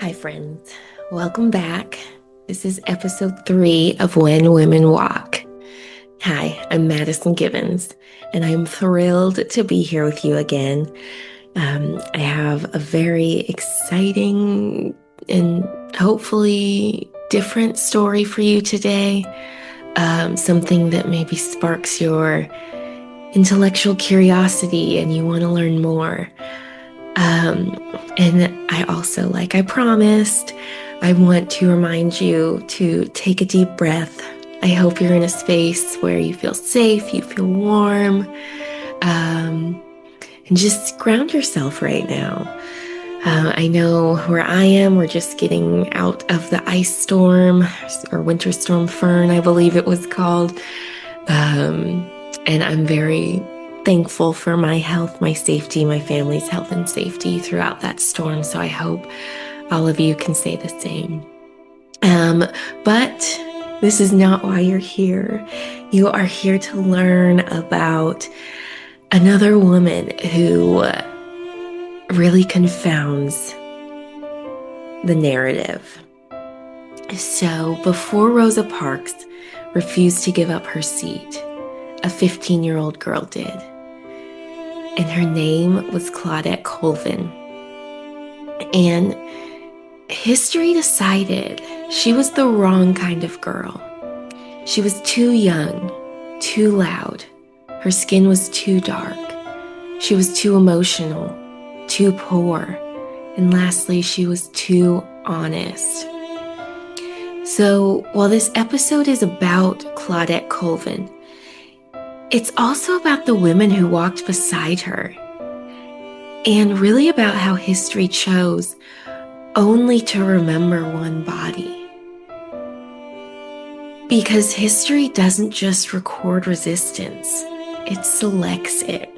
Hi, friends. Welcome back. This is episode 3 of When Women Walk. Hi, I'm Madison Gibbons, and I'm thrilled to be here with you again. I have a very exciting and hopefully different story for you today. Something that maybe sparks your intellectual curiosity and you want to learn more. And I also, like I promised, I want to remind you to take a deep breath. I hope you're in a space where you feel safe, you feel warm, and just ground yourself right now. I know where I am, we're just getting out of the ice storm or winter storm Fern, I believe it was called. And I'm very thankful for my health, my safety, my family's health and safety throughout that storm. So I hope all of you can say the same. But this is not why you're here. You are here to learn about another woman who really confounds the narrative. So before Rosa Parks refused to give up her seat, a 15-year-old girl did. And her name was Claudette Colvin. And history decided she was the wrong kind of girl. She was too young, too loud. Her skin was too dark. She was too emotional, too poor. And lastly, she was too honest. So while this episode is about Claudette Colvin, it's also about the women who walked beside her, and really about how history chose only to remember one body. Because history doesn't just record resistance, it selects it.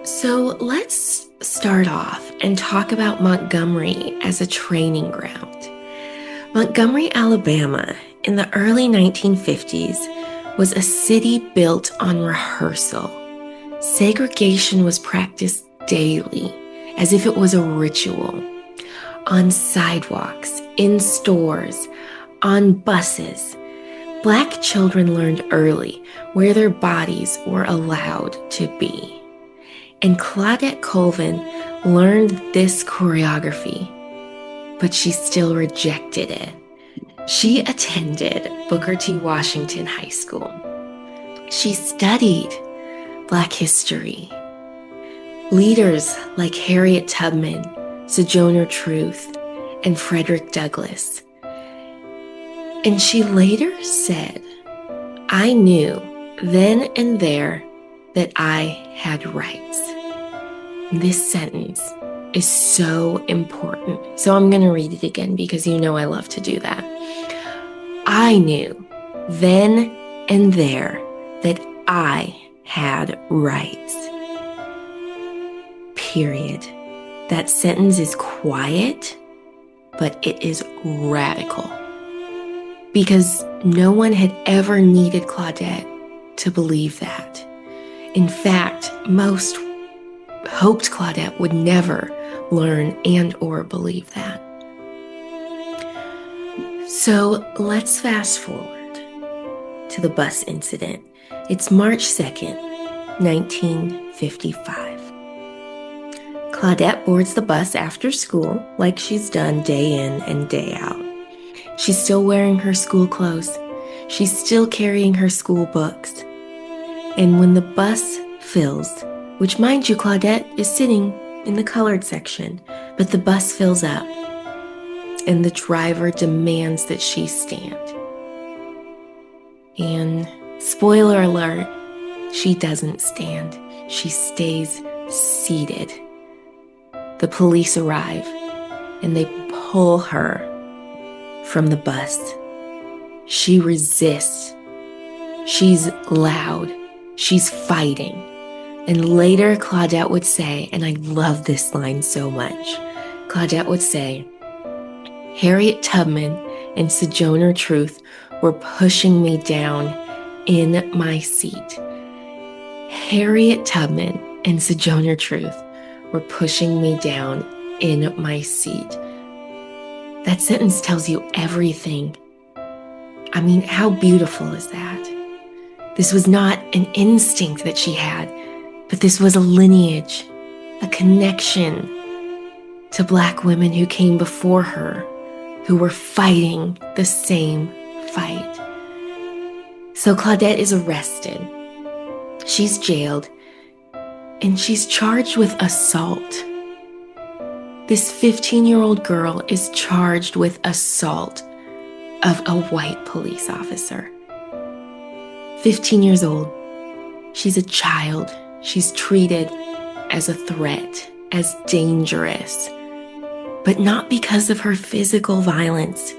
So let's start off and talk about Montgomery as a training ground. Montgomery, Alabama, in the early 1950s, was a city built on rehearsal. Segregation was practiced daily, as if it was a ritual. On sidewalks, in stores, on buses, Black children learned early where their bodies were allowed to be. And Claudette Colvin learned this choreography, but she still rejected it. She attended Booker T. Washington High School. She studied Black history. Leaders like Harriet Tubman, Sojourner Truth, and Frederick Douglass. And she later said, "I knew then and there that I had rights." This sentence is so important. So I'm going to read it again because you know I love to do that. I knew then and there that I had rights. Period. That sentence is quiet, but it is radical. Because no one had ever needed Claudette to believe that. In fact, most hoped Claudette would never learn and or believe that. So let's fast forward to the bus incident. It's March 2nd, 1955. Claudette boards the bus after school like she's done day in and day out. She's still wearing her school clothes. She's still carrying her school books. And when the bus fills, which mind you, Claudette is sitting in the colored section, but the bus fills up and the driver demands that she stand. And spoiler alert, she doesn't stand. She stays seated. The police arrive and they pull her from the bus. She resists. She's loud. She's fighting. And later, Claudette would say, and I love this line so much, Claudette would say, "Harriet Tubman and Sojourner Truth were pushing me down in my seat." Harriet Tubman and Sojourner Truth were pushing me down in my seat. That sentence tells you everything. I mean, how beautiful is that? This was not an instinct that she had, but this was a lineage, a connection to Black women who came before her, who were fighting the same fight. So Claudette is arrested. She's jailed, and she's charged with assault. This 15-year-old girl is charged with assault of a white police officer. 15 years old. She's a child. She's treated as a threat, as dangerous, but not because of her physical violence,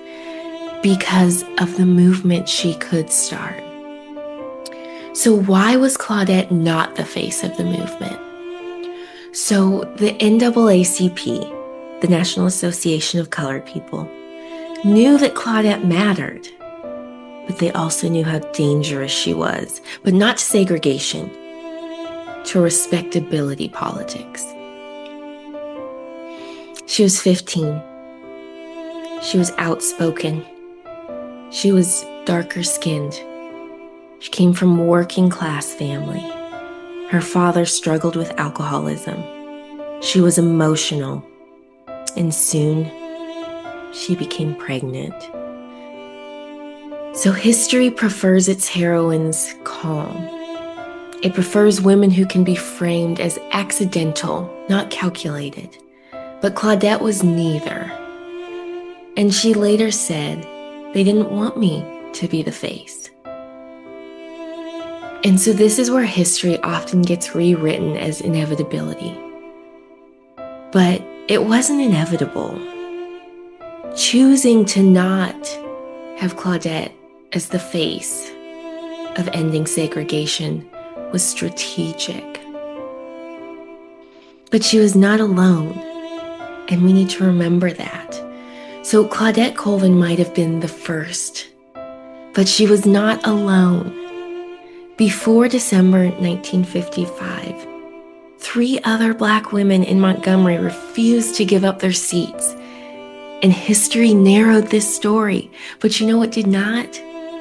because of the movement she could start. So why was Claudette not the face of the movement? So the NAACP, the National Association of Colored People, knew that Claudette mattered, but they also knew how dangerous she was, but not to segregation, to respectability politics. She was 15. She was outspoken. She was darker skinned. She came from a working class family. Her father struggled with alcoholism. She was emotional, and soon she became pregnant. So history prefers its heroines calm. It prefers women who can be framed as accidental, not calculated. But Claudette was neither. And she later said, "They didn't want me to be the face." And so this is where history often gets rewritten as inevitability. But it wasn't inevitable. Choosing to not have Claudette as the face of ending segregation was strategic. But she was not alone, and we need to remember that. So Claudette Colvin might have been the first, but she was not alone. Before December 1955, 3 other Black women in Montgomery refused to give up their seats. And history narrowed this story. But you know what did not?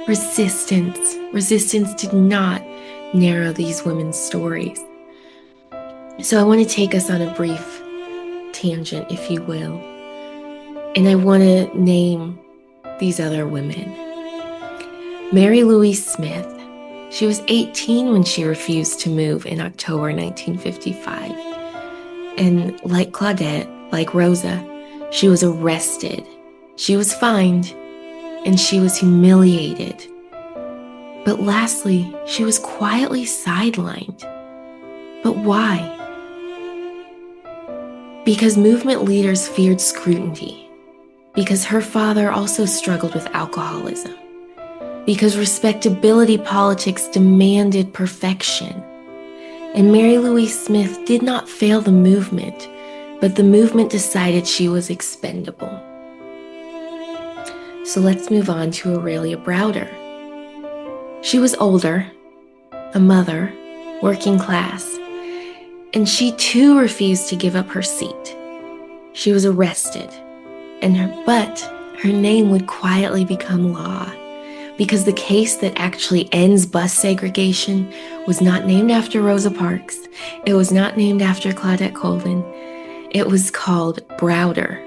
Resistance. Resistance did not narrow these women's stories. So I want to take us on a brief tangent, if you will. And I want to name these other women. Mary Louise Smith. She was 18 when she refused to move in October 1955. And like Claudette, like Rosa, she was arrested, she was fined, and she was humiliated. But lastly, she was quietly sidelined. But why? Because movement leaders feared scrutiny, because her father also struggled with alcoholism, because respectability politics demanded perfection. And Mary Louise Smith did not fail the movement, but the movement decided she was expendable. So let's move on to Aurelia Browder. She was older, a mother, working class, and she too refused to give up her seat. She was arrested, but her name would quietly become law, because the case that actually ends bus segregation was not named after Rosa Parks. It was not named after Claudette Colvin. It was called Browder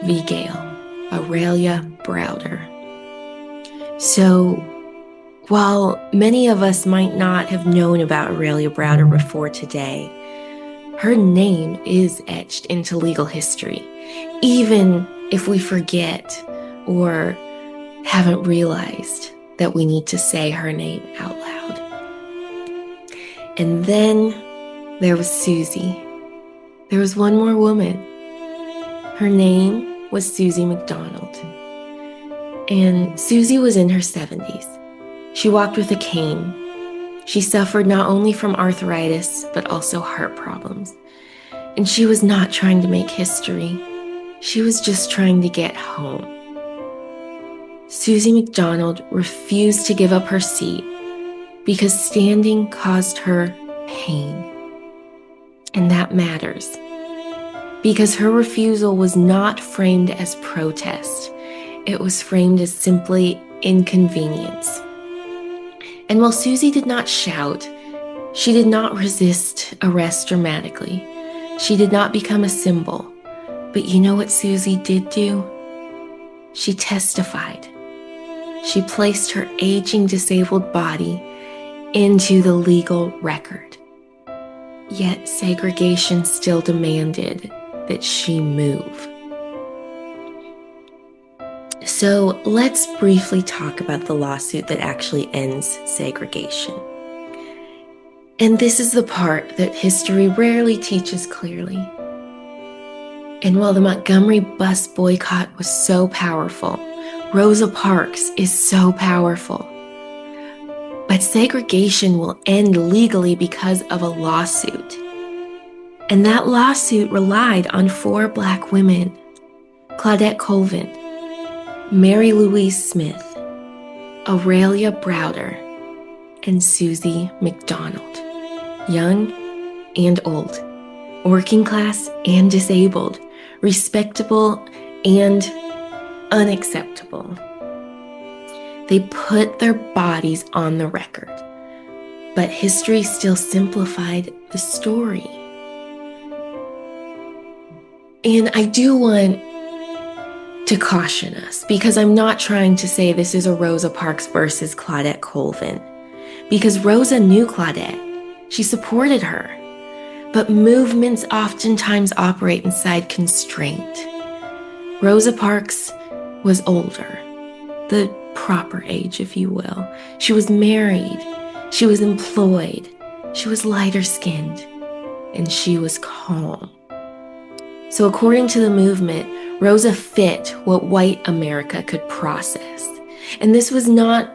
v. Gale, Aurelia Browder. So while many of us might not have known about Aurelia Browder before today, her name is etched into legal history, even if we forget or haven't realized that we need to say her name out loud. And then there was Susie. There was one more woman. Her name was Susie McDonald. And Susie was in her 70s. She walked with a cane. She suffered not only from arthritis, but also heart problems. And she was not trying to make history. She was just trying to get home. Susie McDonald refused to give up her seat because standing caused her pain. And that matters. because her refusal was not framed as protest. It was framed as simply inconvenience. And while Susie did not shout, she did not resist arrest dramatically. She did not become a symbol. But you know what Susie did do? She testified. She placed her aging disabled body into the legal record. Yet segregation still demanded that she move. So let's briefly talk about the lawsuit that actually ends segregation. And this is the part that history rarely teaches clearly. And while the Montgomery bus boycott was so powerful, Rosa Parks is so powerful. But segregation will end legally because of a lawsuit. And that lawsuit relied on 4 Black women: Claudette Colvin, Mary Louise Smith, Aurelia Browder, and Susie McDonald. Young and old, working class and disabled, respectable and unacceptable. They put their bodies on the record, but history still simplified the story. And I do want to caution us, because I'm not trying to say this is a Rosa Parks versus Claudette Colvin, because Rosa knew Claudette. She supported her. But movements oftentimes operate inside constraint. Rosa Parks was older, the proper age, if you will. She was married, she was employed, she was lighter skinned, and she was calm. So according to the movement, Rosa fit what white America could process. And this was not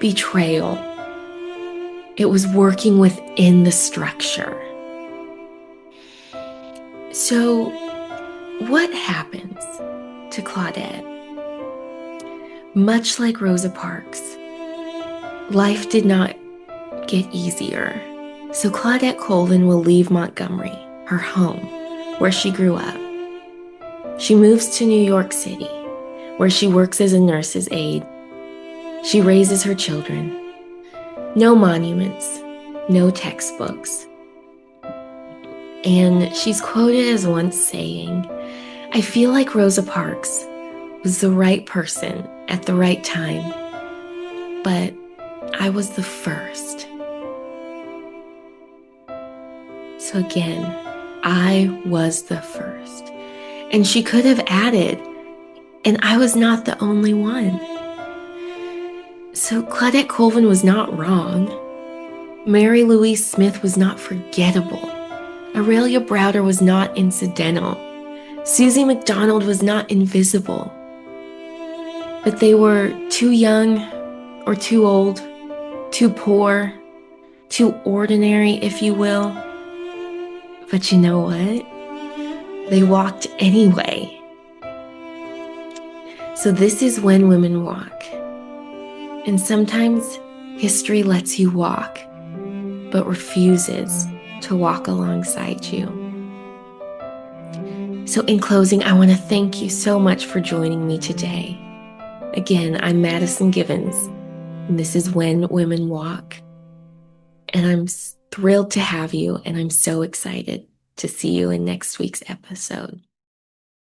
betrayal. It was working within the structure. So what happens to Claudette? Much like Rosa Parks, life did not get easier. So Claudette Colvin will leave Montgomery, her home, where she grew up. She moves to New York City, where she works as a nurse's aide. She raises her children. No monuments, no textbooks. And she's quoted as once saying, "I feel like Rosa Parks was the right person at the right time, but I was the first." So again, I was the first. And she could have added, and I was not the only one. So Claudette Colvin was not wrong. Mary Louise Smith was not forgettable. Aurelia Browder was not incidental. Susie McDonald was not invisible. But they were too young or too old, too poor, too ordinary, if you will. But you know what? They walked anyway. So this is when women walk. And sometimes history lets you walk, but refuses to walk alongside you. So in closing, I want to thank you so much for joining me today. Again, I'm Madison Givens, and this is When Women Walk. And I'm thrilled to have you, and I'm so excited to see you in next week's episode.